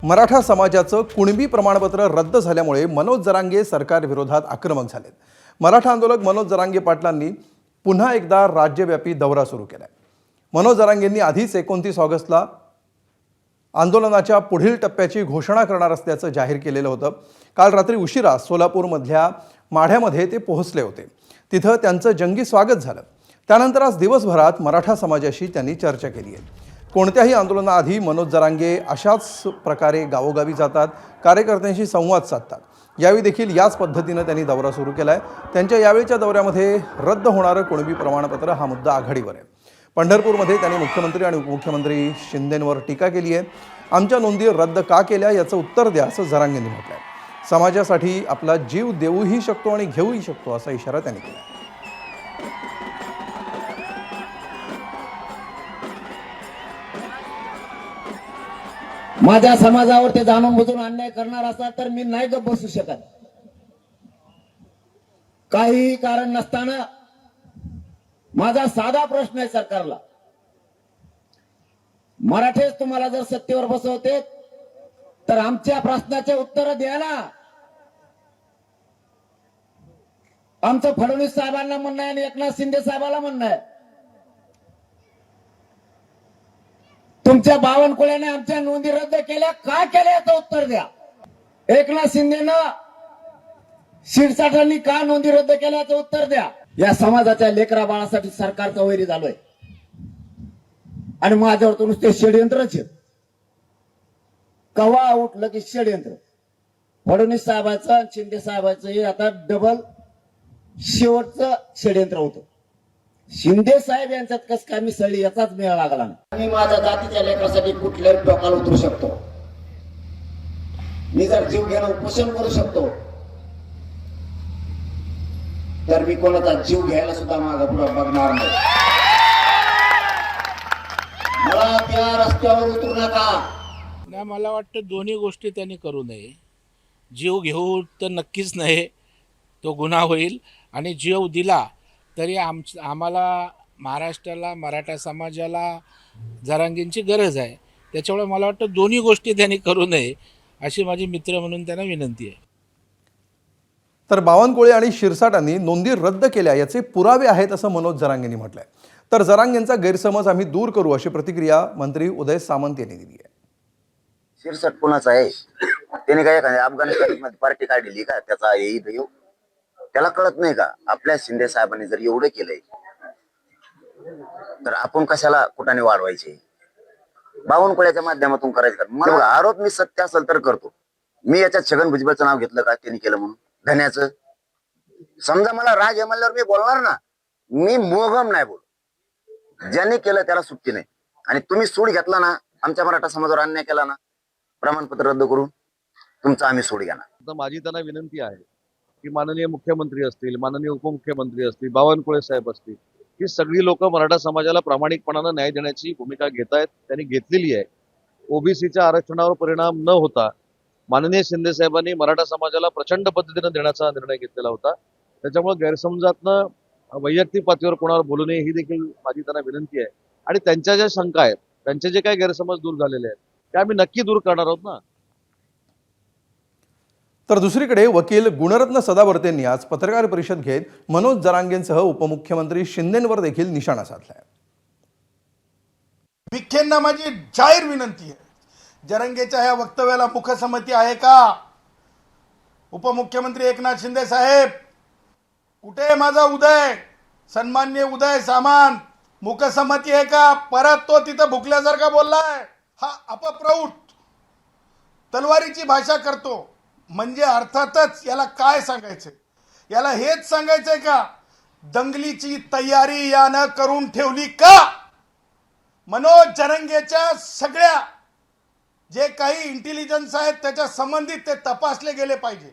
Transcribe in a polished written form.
मराठा समाजाचं कुणबी प्रमाणपत्र रद्द झाल्यामुळे मनोज जरांगे सरकार विरोधात आक्रमक झालेत। मराठा आंदोलक मनोज जरांगे पाटलांनी पुन्हा एकदा राज्यव्यापी दौरा सुरू केलाय। मनोज जरांगेंनी आधीच 29 ऑगस्टला आंदोलनाच्या पुढील टप्प्याची घोषणा करणार असल्याचं जाहीर केलेलं होतं। काल रात्री उशिरा सोलापूरमधल्या माढ्यामध्ये ते पोहोचले होते। तिथं त्यांचं जंगी स्वागत झालं। त्यानंतर आज दिवसभरात मराठा समाजाशी त्यांनी चर्चा केली आहे। कोणत्याही आंदोलनाआधी मनोज जरांगे अशाच प्रकारे गावोगावी जातात, कार्यकर्त्यांशी संवाद साधतात। यावेळी देखील याच पद्धतीने त्यांनी दौरा सुरू केलाय। त्यांच्या यावेळच्या दौऱ्यामध्ये रद्द होणारं कुणबी प्रमाणपत्र हा मुद्दा आघाडीवर आहे। पंढरपूरमध्ये त्यांनी मुख्यमंत्री आणि उपमुख्यमंत्री शिंदेंवर टीका केली आहे। आमच्या नोंदी रद्द का केल्या याचं उत्तर द्या असं जरांगेंनी म्हटलंय। समाजासाठी आपला जीव देऊही शकतो आणि घेऊही शकतो असा इशारा त्यांनी केला। माझ्या समाजावर ते जाणून बुजून अन्याय करणार असला तर मी नाही गप्प बसू शकत। काही कारण नसताना माझा साधा प्रश्न आहे सरकारला, मराठेच तुम्हाला जर सत्तेवर बसवते तर आमच्या प्रश्नाचे उत्तर द्यायला आमचं फडणवीस साहेबांना म्हणणं आहे आणि एकनाथ शिंदे साहेबांना म्हणणं आहे, तुमच्या बावनकुळ्याने आमच्या नोंदी रद्द केल्या का केल्या याचं उत्तर द्या। एकनाथ शिंदेनं शिरसाटांनी का नोंदी रद्द केल्याचं उत्तर द्या। या समाजाच्या लेकरा बाळासाठी सरकारचा वैरी झालोय आणि माझ्यावर तर नुसते षडयंत्रच आहेत। कवा उठलं की षडयंत्र। फडणवीस साहेबांचं आणि शिंदे साहेबांचं हे आता डबल शेवटचं षडयंत्र होतं। शिंदे साहेब यांच्यात कस काय मिसळली याचाच मेळ लागला नाही। मी माझ्या जातीच्या लेकरासाठी कुठल्याही टोकाला उतरू शकतो। मी जर जीव घ्यायला उपोषण करू शकतो तर मी कोणाचा जीव घ्यायला सुद्धा मागे पुढे बघणार नाही। मला त्या रस्त्यावर उतरू नका। नाही, मला वाटतं दोन्ही गोष्टी त्यांनी करू नये। जीव घेऊ तर नक्कीच नाही, तो गुन्हा होईल। आणि जीव दिला तरी आम्हाला महाराष्ट्राला, मराठा समाजाला जरांगेंची गरज आहे। त्याच्यामुळे मला वाटतं दोन्ही गोष्टी त्यांनी करू नये अशी माझी मित्र म्हणून त्यांना विनंती आहे। तर बावनकुळे आणि शिरसाटांनी नोंदी रद्द केल्या याचे पुरावे आहेत असं मनोज जरांगेंनी म्हटलंय। तर जरांगेंचा गैरसमज आम्ही दूर करू अशी प्रतिक्रिया मंत्री उदय सामंत यांनी दिली आहे। शिरसाट कोणाचा आहे? त्याने काय एखाद्या अफगाणिस्तानमध्ये पार्टी काढलेली का? त्याचा येऊ त्याला कळत नाही का? आपल्या शिंदे साहेबांनी जर एवढं केलंय तर आपण कशाला कुठाने वाढवायचे? बावनकुळ्याच्या माध्यमातून करायचं का? मला आरोप मी सत्य असेल तर करतो। मी याच्यात छगन भुजबळचं नाव घेतलं का? त्यांनी केलं म्हणून धन्याचं। समजा मला राज आहे म्हणल्यावर मी बोलणार ना, मी मोगम नाही बोल। ज्यांनी केलं त्याला सुट्टी नाही। आणि तुम्ही सूड घेतला ना, आमच्या मराठा समाजावर अन्याय केला ना, प्रमाणपत्र रद्द करून तुमचा आम्ही सूड घेणार। माझी त्यांना विनंती आहे की माननीय मुख्यमंत्री असतील, माननीय उपमुख्यमंत्री असतील, बावनकुळे साहेब असतील, ही सगळी लोक मराठा समाजाला प्रामाणिकपणानं न्याय देण्याची भूमिका घेत आहेत, त्यांनी घेतलेली आहे। ओबीसीच्या आरक्षणावर परिणाम न होता माननीय शिंदे साहेबांनी मराठा समाजाला प्रचंड पद्धतीने देण्याचा निर्णय घेतलेला होता। त्याच्यामुळे गैरसमजातनं वैयक्तिक पातळीवर कोणावर बोलू नये ही देखील माझी त्यांना विनंती आहे। आणि त्यांच्या ज्या शंका आहेत, त्यांचे जे काही गैरसमज दूर झालेले आहेत ते आम्ही नक्की दूर करणार आहोत ना। तर दुसरीकडे वकील गुणरत्न सदावर्तेंनी आज पत्रकार परिषद घेत मनोज जरांगेंसह उपमुख्यमंत्री शिंदेंवर देखील निशाणा साधलाय। विखेंना माझी जाहीर विनंती आहे, जरांगेच्या या वक्तव्याला मुखसंमती आहे का? उपमुख्यमंत्री एकनाथ शिंदे साहेब, कुठे माझा उदय, सन्माननीय उदय सामंत, मुखसंमती आहे का? परत तो तिथं भुकल्यासारखा बोललाय। हा अपप्रौढ तलवारीची भाषा करतो। म्हणजे अर्थातच याला काय सांगायचंय? याला हेच सांगायचंय का दंगलीची तयारी यानं करून ठेवली का? मनोज जरांगेच्या सगळ्या जे काही इंटेलिजन्स आहेत त्याच्या संबंधित ते तपासले गेले पाहिजे।